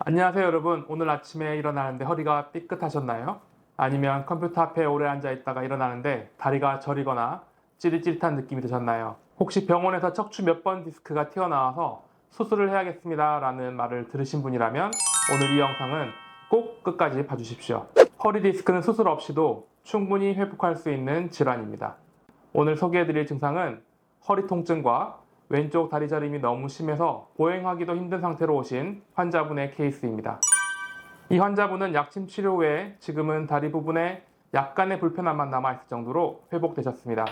안녕하세요 여러분. 오늘 아침에 일어나는데 허리가 삐끗하셨나요? 아니면 컴퓨터 앞에 오래 앉아 있다가 일어나는데 다리가 저리거나 찌릿찌릿한 느낌이 드셨나요? 혹시 병원에서 척추 몇 번 디스크가 튀어나와서 수술을 해야겠습니다 라는 말을 들으신 분이라면 오늘 이 영상은 꼭 끝까지 봐주십시오. 허리 디스크는 수술 없이도 충분히 회복할 수 있는 질환입니다. 오늘 소개해드릴 증상은 허리 통증과 왼쪽 다리 저림이 너무 심해서 보행하기도 힘든 상태로 오신 환자분의 케이스입니다. 이 환자분은 약침 치료 후에 지금은 다리 부분에 약간의 불편함만 남아있을 정도로 회복되셨습니다.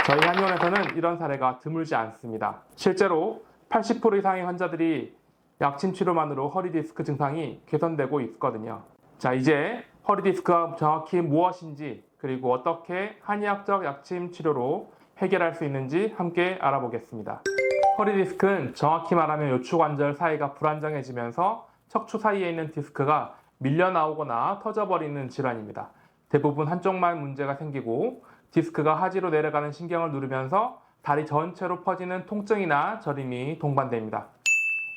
저희 한의원에서는 이런 사례가 드물지 않습니다. 실제로 80% 이상의 환자들이 약침 치료만으로 허리 디스크 증상이 개선되고 있거든요. 자, 이제 허리 디스크가 정확히 무엇인지 그리고 어떻게 한의학적 약침 치료로 해결할 수 있는지 함께 알아보겠습니다. 허리 디스크는 정확히 말하면 요추관절 사이가 불안정해지면서 척추 사이에 있는 디스크가 밀려 나오거나 터져버리는 질환입니다. 대부분 한쪽만 문제가 생기고 디스크가 하지로 내려가는 신경을 누르면서 다리 전체로 퍼지는 통증이나 저림이 동반됩니다.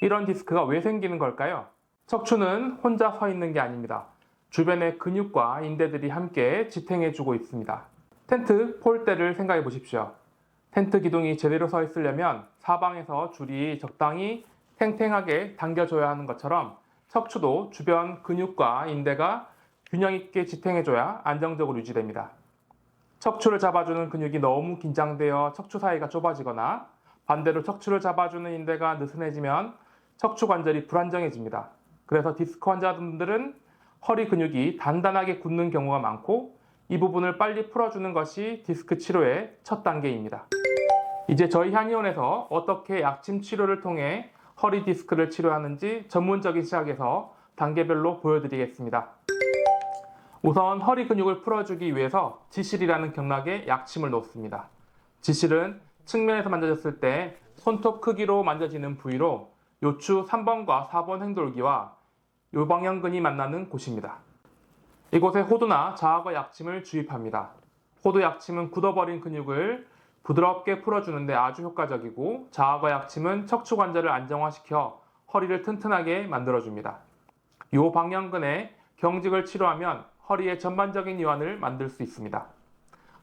이런 디스크가 왜 생기는 걸까요? 척추는 혼자 서 있는 게 아닙니다. 주변의 근육과 인대들이 함께 지탱해주고 있습니다. 텐트, 폴대를 생각해 보십시오. 텐트 기둥이 제대로 서 있으려면 사방에서 줄이 적당히 탱탱하게 당겨줘야 하는 것처럼 척추도 주변 근육과 인대가 균형 있게 지탱해줘야 안정적으로 유지됩니다. 척추를 잡아주는 근육이 너무 긴장되어 척추 사이가 좁아지거나 반대로 척추를 잡아주는 인대가 느슨해지면 척추 관절이 불안정해집니다. 그래서 디스크 환자분들은 허리 근육이 단단하게 굳는 경우가 많고 이 부분을 빨리 풀어주는 것이 디스크 치료의 첫 단계입니다. 이제 저희 한의원에서 어떻게 약침 치료를 통해 허리 디스크를 치료하는지 전문적인 시각에서 단계별로 보여드리겠습니다. 우선 허리 근육을 풀어주기 위해서 지실이라는 경락에 약침을 놓습니다. 지실은 측면에서 만져졌을 때 손톱 크기로 만져지는 부위로 요추 3번과 4번 행돌기와 요방형근이 만나는 곳입니다. 이곳에 호두나 자악어 약침을 주입합니다. 호두 약침은 굳어버린 근육을 부드럽게 풀어주는데 아주 효과적이고 자악어 약침은 척추 관절을 안정화시켜 허리를 튼튼하게 만들어줍니다. 요방형근의 경직을 치료하면 허리의 전반적인 이완을 만들 수 있습니다.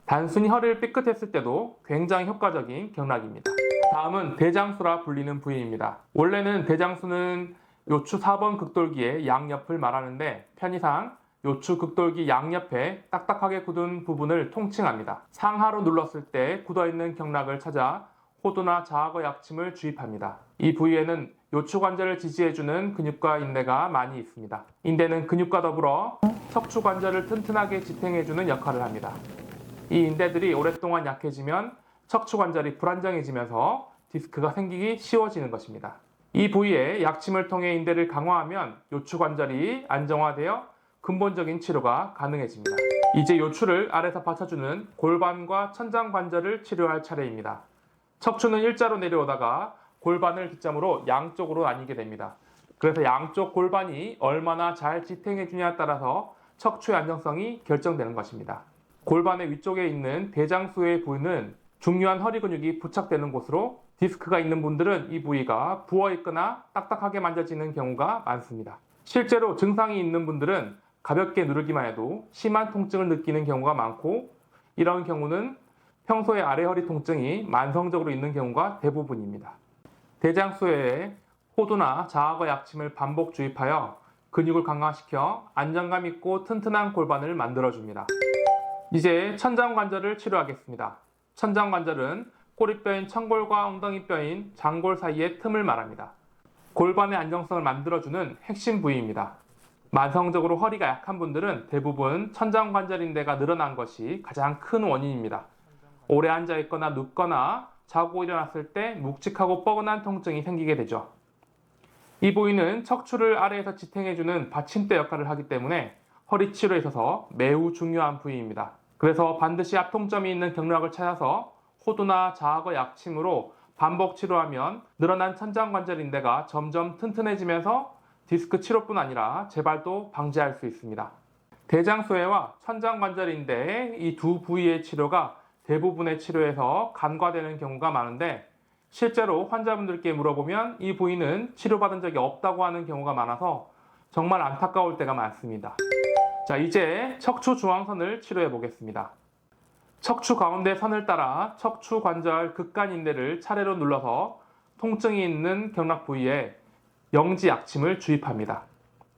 단순히 허리를 삐끗했을 때도 굉장히 효과적인 경락입니다. 다음은 대장수라 불리는 부위입니다. 원래는 대장수는 요추 4번 극돌기의 양옆을 말하는데 편의상 요추 극돌기 양옆에 딱딱하게 굳은 부분을 통칭합니다. 상하로 눌렀을 때 굳어있는 경락을 찾아 호두나 자악어 약침을 주입합니다. 이 부위에는 요추 관절을 지지해주는 근육과 인대가 많이 있습니다. 인대는 근육과 더불어 척추 관절을 튼튼하게 지탱해주는 역할을 합니다. 이 인대들이 오랫동안 약해지면 척추 관절이 불안정해지면서 디스크가 생기기 쉬워지는 것입니다. 이 부위에 약침을 통해 인대를 강화하면 요추 관절이 안정화되어 근본적인 치료가 가능해집니다. 이제 요추를 아래서 받쳐주는 골반과 천장 관절을 치료할 차례입니다. 척추는 일자로 내려오다가 골반을 기점으로 양쪽으로 나뉘게 됩니다. 그래서 양쪽 골반이 얼마나 잘 지탱해주냐에 따라서 척추의 안정성이 결정되는 것입니다. 골반의 위쪽에 있는 대장수의 부위는 중요한 허리 근육이 부착되는 곳으로 디스크가 있는 분들은 이 부위가 부어있거나 딱딱하게 만져지는 경우가 많습니다. 실제로 증상이 있는 분들은 가볍게 누르기만 해도 심한 통증을 느끼는 경우가 많고 이런 경우는 평소에 아래 허리 통증이 만성적으로 있는 경우가 대부분입니다. 대장수에 호두나 자악어 약침을 반복 주입하여 근육을 강화시켜 안정감 있고 튼튼한 골반을 만들어줍니다. 이제 천장관절을 치료하겠습니다. 천장관절은 꼬리뼈인 청골과 엉덩이뼈인 장골 사이의 틈을 말합니다. 골반의 안정성을 만들어주는 핵심 부위입니다. 만성적으로 허리가 약한 분들은 대부분 천장관절인대가 늘어난 것이 가장 큰 원인입니다. 오래 앉아있거나 눕거나 자고 일어났을 때 묵직하고 뻐근한 통증이 생기게 되죠. 이 부위는 척추를 아래에서 지탱해주는 받침대 역할을 하기 때문에 허리 치료에 있어서 매우 중요한 부위입니다. 그래서 반드시 합통점이 있는 경락을 찾아서 호두나 자악어 약침으로 반복 치료하면 늘어난 천장관절인대가 점점 튼튼해지면서 디스크 치료뿐 아니라 재발도 방지할 수 있습니다. 대장수회와 천장관절인대의 이 두 부위의 치료가 대부분의 치료에서 간과되는 경우가 많은데 실제로 환자분들께 물어보면 이 부위는 치료받은 적이 없다고 하는 경우가 많아서 정말 안타까울 때가 많습니다. 자, 이제 척추 중앙선을 치료해 보겠습니다. 척추 가운데 선을 따라 척추 관절 극간인대를 차례로 눌러서 통증이 있는 경락 부위에 영지약침을 주입합니다.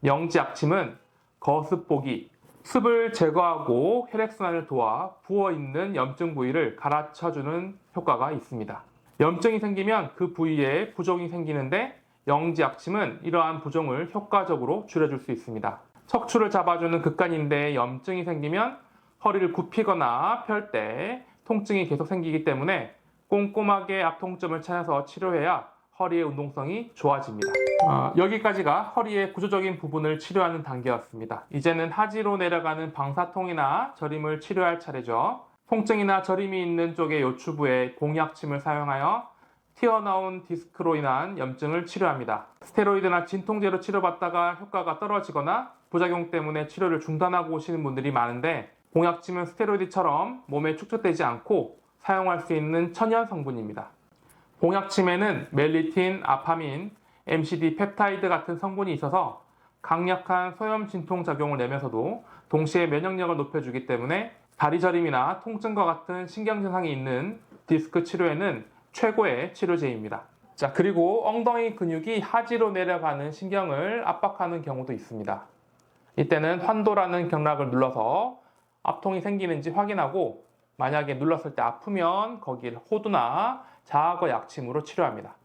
영지약침은 거습보기, 습을 제거하고 혈액순환을 도와 부어있는 염증 부위를 갈아쳐주는 효과가 있습니다. 염증이 생기면 그 부위에 부종이 생기는데 영지약침은 이러한 부종을 효과적으로 줄여줄 수 있습니다. 척추를 잡아주는 극간인대에 염증이 생기면 허리를 굽히거나 펼 때 통증이 계속 생기기 때문에 꼼꼼하게 앞통점을 찾아서 치료해야 허리의 운동성이 좋아집니다. 여기까지가 허리의 구조적인 부분을 치료하는 단계였습니다. 이제는 하지로 내려가는 방사통이나 저림을 치료할 차례죠. 통증이나 저림이 있는 쪽의 요추부에 공약침을 사용하여 튀어나온 디스크로 인한 염증을 치료합니다. 스테로이드나 진통제로 치료받다가 효과가 떨어지거나 부작용 때문에 치료를 중단하고 오시는 분들이 많은데 공약침은 스테로이드처럼 몸에 축적되지 않고 사용할 수 있는 천연 성분입니다. 공약침에는 멜리틴, 아파민, MCD 펩타이드 같은 성분이 있어서 강력한 소염 진통 작용을 내면서도 동시에 면역력을 높여주기 때문에 다리 저림이나 통증과 같은 신경 증상이 있는 디스크 치료에는 최고의 치료제입니다. 자, 그리고 엉덩이 근육이 하지로 내려가는 신경을 압박하는 경우도 있습니다. 이때는 환도라는 경락을 눌러서 압통이 생기는지 확인하고 만약에 눌렀을 때 아프면 거기를 호두나 자악어 약침으로 치료합니다.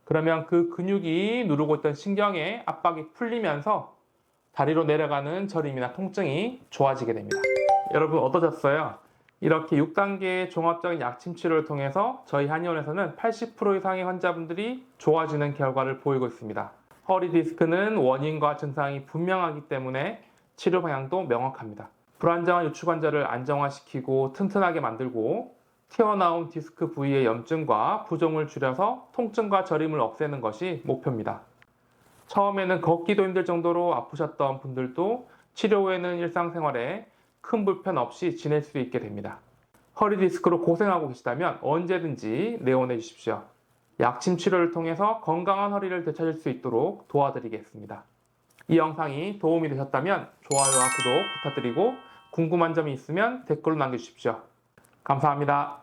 그러면 그 근육이 누르고 있던 신경의 압박이 풀리면서 다리로 내려가는 저림이나 통증이 좋아지게 됩니다. 여러분 어떠셨어요? 이렇게 6단계의 종합적인 약침 치료를 통해서 저희 한의원에서는 80% 이상의 환자분들이 좋아지는 결과를 보이고 있습니다. 허리 디스크는 원인과 증상이 분명하기 때문에 치료 방향도 명확합니다. 불안정한 요추관절을 안정화시키고 튼튼하게 만들고 튀어나온 디스크 부위의 염증과 부종을 줄여서 통증과 저림을 없애는 것이 목표입니다. 처음에는 걷기도 힘들 정도로 아프셨던 분들도 치료 후에는 일상생활에 큰 불편 없이 지낼 수 있게 됩니다. 허리 디스크로 고생하고 계시다면 언제든지 내원해 주십시오. 약침 치료를 통해서 건강한 허리를 되찾을 수 있도록 도와드리겠습니다. 이 영상이 도움이 되셨다면 좋아요와 구독 부탁드리고 궁금한 점이 있으면 댓글로 남겨주십시오. 감사합니다.